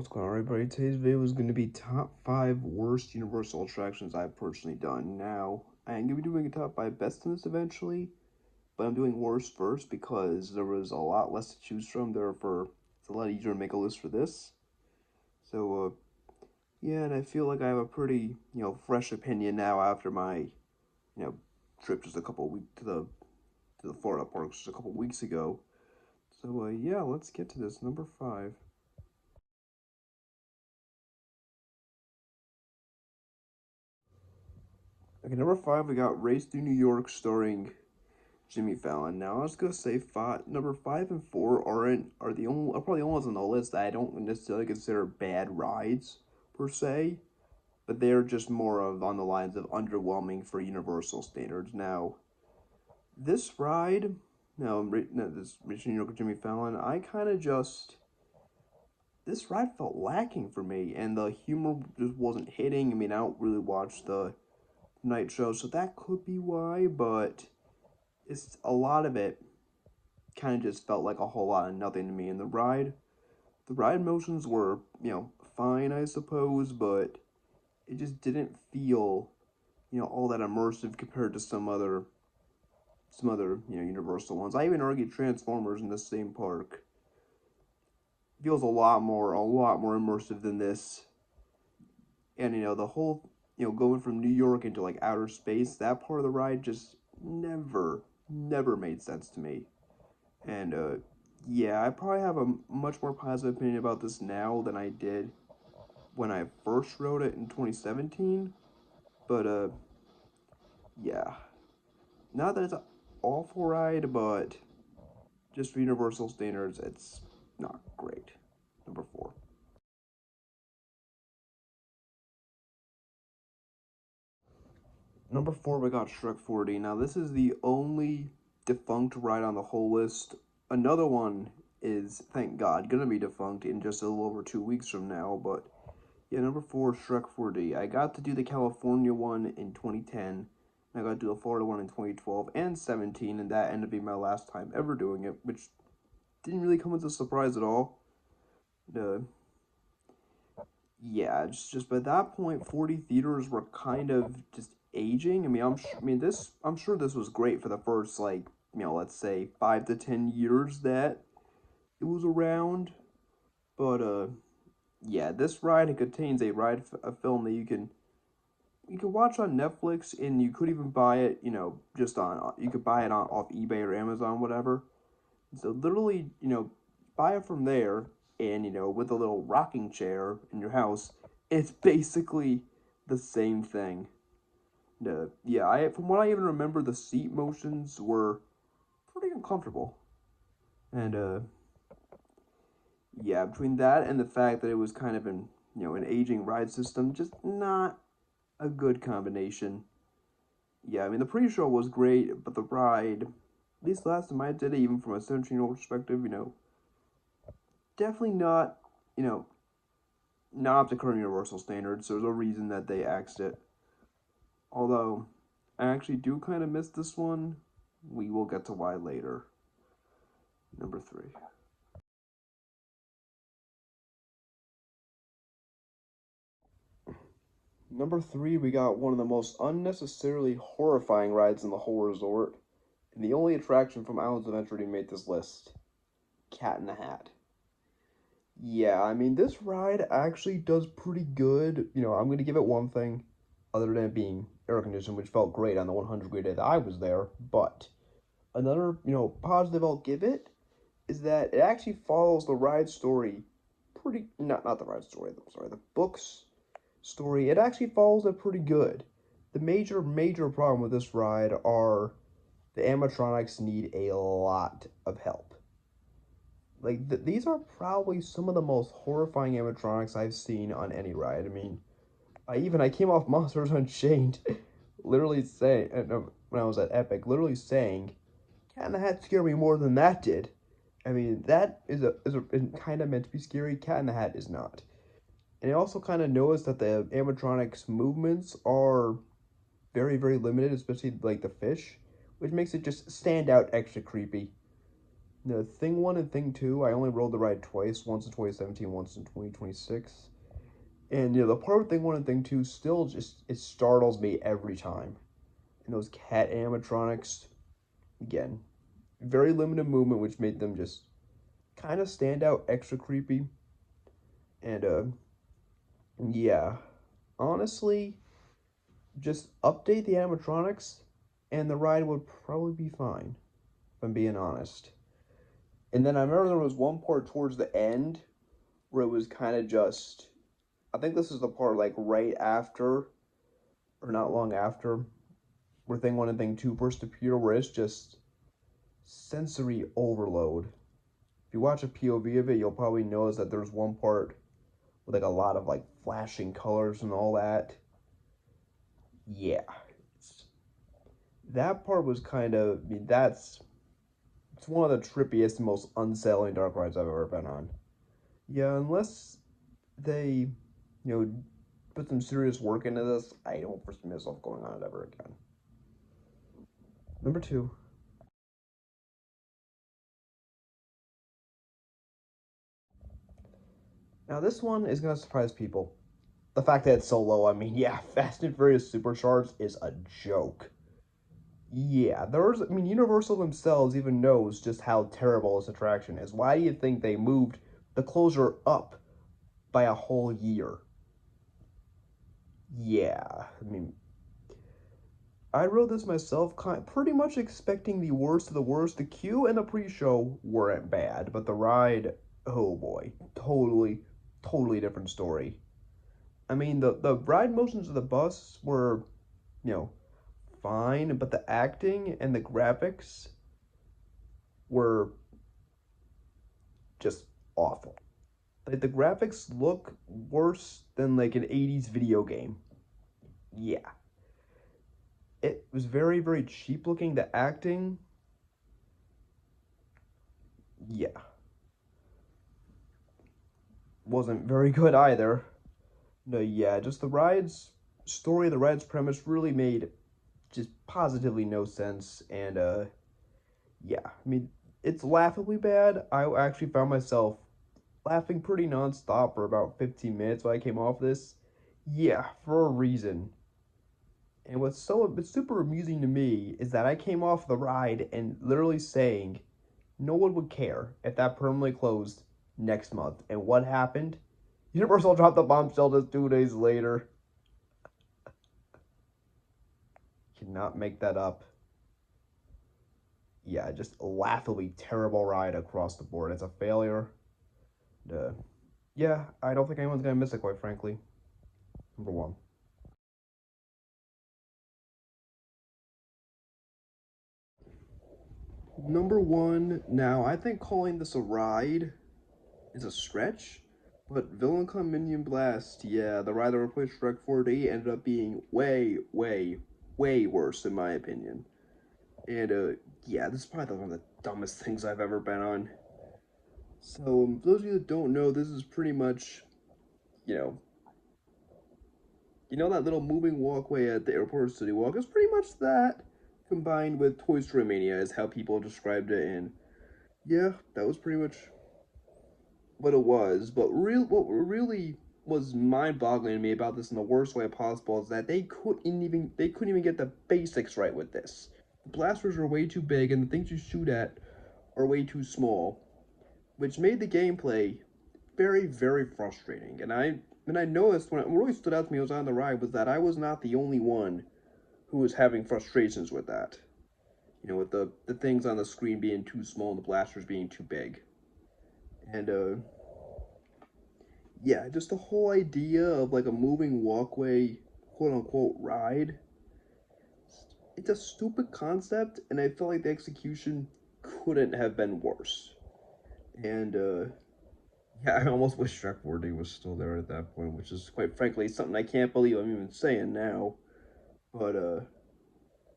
What's going on, everybody? Today's video is going to be top 5 worst Universal attractions I've personally done. Now, I am going to be doing a top 5 best in this eventually, but I'm doing worst first because there was a lot less to choose from. Therefore, it's a lot easier to make a list for this. So, yeah, and I feel like I have a pretty, fresh opinion now after my, trip just a couple weeks to the Florida parks just a couple weeks ago. So, yeah, let's get to this. Number 5. Okay, number 5, we got Race Through New York starring Jimmy Fallon. Now I was gonna say number 5 and 4 are probably the only ones on the list that I don't necessarily consider bad rides per se, but they're just more of on the lines of underwhelming for Universal standards. Now this ride, this Mission New York with Jimmy Fallon, I kind of just this ride felt lacking for me, and the humor just wasn't hitting. I mean, I don't really watch the night show, so that could be why, but it's a lot of it kind of just felt like a whole lot of nothing to me. And the ride motions were, fine, I suppose, but it just didn't feel, all that immersive compared to some other, Universal ones. I even argued Transformers in the same park feels a lot more immersive than this. And the whole, going from New York into like outer space, that part of the ride just never made sense to me. And yeah, I probably have a much more positive opinion about this now than I did when I first wrote it in 2017. But yeah, not that it's an awful ride, but just for Universal standards, it's not great. Number 4. Number 4, we got Shrek 4D. Now this is the only defunct ride on the whole list. Another one is, thank God, gonna be defunct in just a little over 2 weeks from now, but yeah, number 4, Shrek 4D. I got to do the California one in 2010. I got to do the Florida one in 2012 and 17, and that ended up being my last time ever doing it, which didn't really come as a surprise at all. Uh, yeah, just by that point, 40 theaters were kind of just aging. I mean, I'm sure this was great for the first like, let's say 5 to 10 years that it was around, but yeah, this ride it contains a film that you can watch on Netflix, and you could even buy it, just on you could buy it on off eBay or Amazon, whatever. So literally, buy it from there, and with a little rocking chair in your house, it's basically the same thing. Yeah, I from what I even remember, the seat motions were pretty uncomfortable, and yeah, between that and the fact that it was kind of an aging ride system, just not a good combination. Yeah, I mean, the pre-show was great, but the ride, at least last time I did it, even from a 17-year-old perspective, definitely not, you know, not up to current Universal standards. So there's a reason that they axed it. Although, I actually do kind of miss this one. We will get to why later. Number 3. Number 3, we got one of the most unnecessarily horrifying rides in the whole resort, and the only attraction from Islands of Adventure to make this list, Cat in the Hat. Yeah, I mean, this ride actually does pretty good. I'm going to give it one thing, other than it being air conditioned, which felt great on the 100-degree day that I was there. But another, positive I'll give it is that it actually follows the ride story not the ride story, I'm sorry, the book's story. It actually follows it pretty good. The major problem with this ride are the animatronics need a lot of help. Like, these are probably some of the most horrifying animatronics I've seen on any ride. I mean, I came off Monsters Unchained, literally saying, when I was at Epic, literally saying, Cat in the Hat scared me more than that did. I mean, that is kind of meant to be scary. Cat in the Hat is not. And I also kind of noticed that the animatronics movements are very limited, especially like the fish, which makes it just stand out extra creepy. The Thing 1 and Thing 2, I only rode the ride twice, once in 2017, once in 2026. And the part with Thing 1 and Thing 2 still just, it startles me every time. And those cat animatronics, again, very limited movement, which made them just kind of stand out, extra creepy. And yeah, honestly, just update the animatronics, and the ride would probably be fine, if I'm being honest. And then I remember there was one part towards the end where it was kind of just, I think this is the part like right after, or not long after, where Thing 1 and Thing 2 first appear, where it's just sensory overload. If you watch a POV of it, you'll probably notice that there's one part with like a lot of like flashing colors and all that. Yeah, that part was kind of, I mean, it's one of the trippiest and most unsettling dark rides I've ever been on. Yeah, unless they, you know, put some serious work into this, I don't foresee myself going on it ever again. Number two. Now this one is gonna surprise people. The fact that it's so low, I mean, yeah, Fast and Furious Supercharged is a joke. Yeah, I mean, Universal themselves even knows just how terrible this attraction is. Why do you think they moved the closure up by a whole year? Yeah, I mean, I wrote this myself, pretty much expecting the worst of the worst. The queue and the pre-show weren't bad, but the ride, oh boy, totally different story. I mean, the ride motions of the bus were, you know, fine, but the acting and the graphics were just awful. Like the graphics look worse than like an 80s video game. Yeah. It was very cheap looking. The acting, yeah, wasn't very good either. No, yeah, just the ride's story, the ride's premise really made just positively no sense. And yeah, I mean, it's laughably bad. I actually found myself laughing pretty nonstop for about 15 minutes when I came off this. Yeah, for a reason. And what's super amusing to me is that I came off the ride and literally saying no one would care if that permanently closed next month. And what happened? Universal dropped the bombshell just 2 days later. Cannot make that up. Yeah, just a laughably terrible ride across the board. It's a failure. Uh, yeah, I don't think anyone's gonna miss it, quite frankly. Number one. Number one, now I think calling this a ride is a stretch, but Villain Con Minion Blast, yeah, the ride that replaced Shrek 4D ended up being way worse in my opinion. And yeah, this is probably one of the dumbest things I've ever been on. So, for those of you that don't know, this is pretty much, you know, that little moving walkway at the airport city walk is pretty much that combined with Toy Story Mania is how people described it. And yeah, that was pretty much what it was. But what really was mind-boggling to me about this in the worst way possible is that they couldn't even get the basics right with this. The blasters are way too big and the things you shoot at are way too small, which made the gameplay very frustrating. And I noticed what really stood out to me was on the ride was that I was not the only one who was having frustrations with that. With the things on the screen being too small and the blasters being too big. And yeah, just the whole idea of like a moving walkway, quote unquote, ride. It's a stupid concept, and I feel like the execution couldn't have been worse. And yeah, I almost wish Shrek 4D was still there at that point, which is quite frankly something I can't believe I'm even saying now. But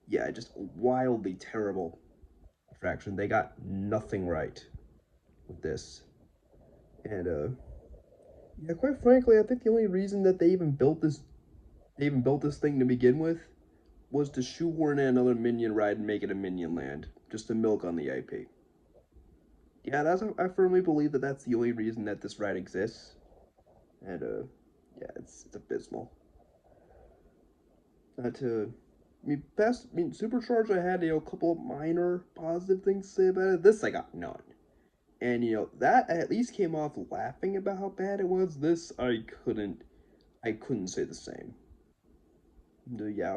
yeah, just wildly terrible attraction. They got nothing right with this. And yeah, quite frankly, I think the only reason that they even built this thing to begin with was to shoehorn in another Minion ride and make it a Minion Land, just to milk on the IP. yeah, I firmly believe that that's the only reason that this ride exists, and yeah, it's abysmal. To I mean, Supercharged, I had a couple of minor positive things to say about it. This I got none. And that I at least came off laughing about how bad it was. This I couldn't say the same. Yeah,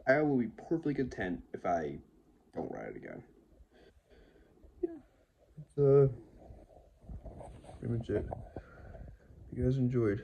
I will be perfectly content if I don't ride it again. Yeah, it's pretty much it. You guys enjoyed.